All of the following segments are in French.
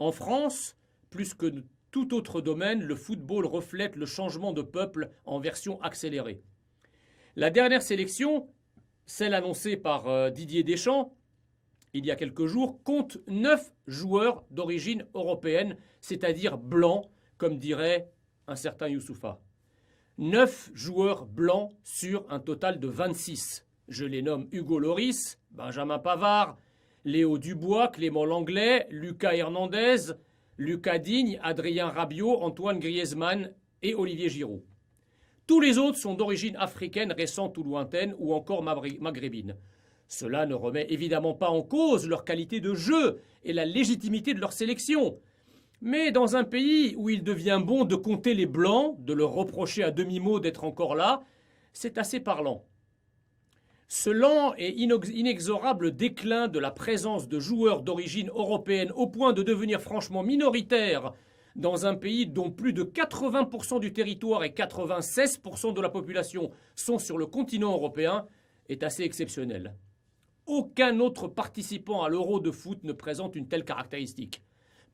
En France, plus que tout autre domaine, le football reflète le changement de peuple en version accélérée. La dernière sélection, celle annoncée par Didier Deschamps, il y a quelques jours, compte 9 joueurs d'origine européenne, c'est-à-dire blancs, comme dirait un certain Youssoupha. 9 joueurs blancs sur un total de 26. Je les nomme Hugo Lloris, Benjamin Pavard, Léo Dubois, Clément Langlais, Lucas Hernandez, Lucas Digne, Adrien Rabiot, Antoine Griezmann et Olivier Giroud. Tous les autres sont d'origine africaine récente ou lointaine ou encore maghrébine. Cela ne remet évidemment pas en cause leur qualité de jeu et la légitimité de leur sélection. Mais dans un pays où il devient bon de compter les blancs, de leur reprocher à demi-mot d'être encore là, c'est assez parlant. Ce lent et inexorable déclin de la présence de joueurs d'origine européenne au point de devenir franchement minoritaire dans un pays dont plus de 80% du territoire et 96% de la population sont sur le continent européen est assez exceptionnel. Aucun autre participant à l'Euro de foot ne présente une telle caractéristique.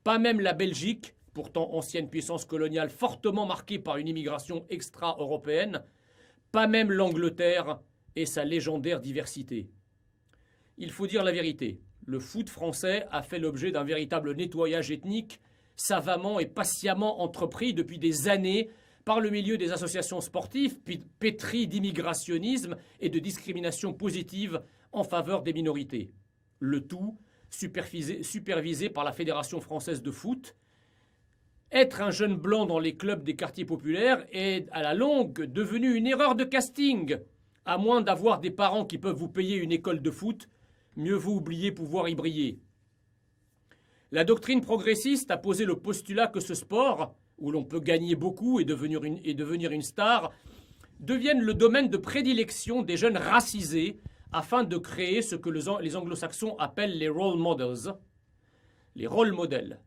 Pas même la Belgique, pourtant ancienne puissance coloniale fortement marquée par une immigration extra-européenne, pas même l'Angleterre et sa légendaire diversité. Il faut dire la vérité, le foot français a fait l'objet d'un véritable nettoyage ethnique, savamment et patiemment entrepris depuis des années par le milieu des associations sportives, pétries d'immigrationnisme et de discrimination positive en faveur des minorités. Le tout supervisé par la Fédération française de foot. Être un jeune blanc dans les clubs des quartiers populaires est à la longue devenu une erreur de casting. À moins d'avoir des parents qui peuvent vous payer une école de foot, mieux vaut oublier pouvoir y briller. La doctrine progressiste a posé le postulat que ce sport, où l'on peut gagner beaucoup et devenir une star, devienne le domaine de prédilection des jeunes racisés afin de créer ce que les anglo-saxons appellent les role models. Les rôles modèles.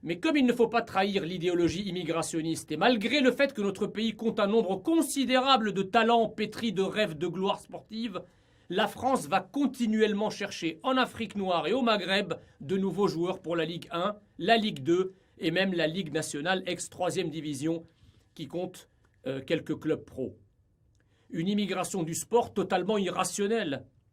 Mais comme il ne faut pas trahir l'idéologie immigrationniste, et malgré le fait que notre pays compte un nombre considérable de talents pétris de rêves de gloire sportive, la France va continuellement chercher en Afrique noire et au Maghreb de nouveaux joueurs pour la Ligue 1, la Ligue 2 et même la Ligue nationale ex-3e division qui compte quelques clubs pro. Une immigration du sport totalement irrationnelle.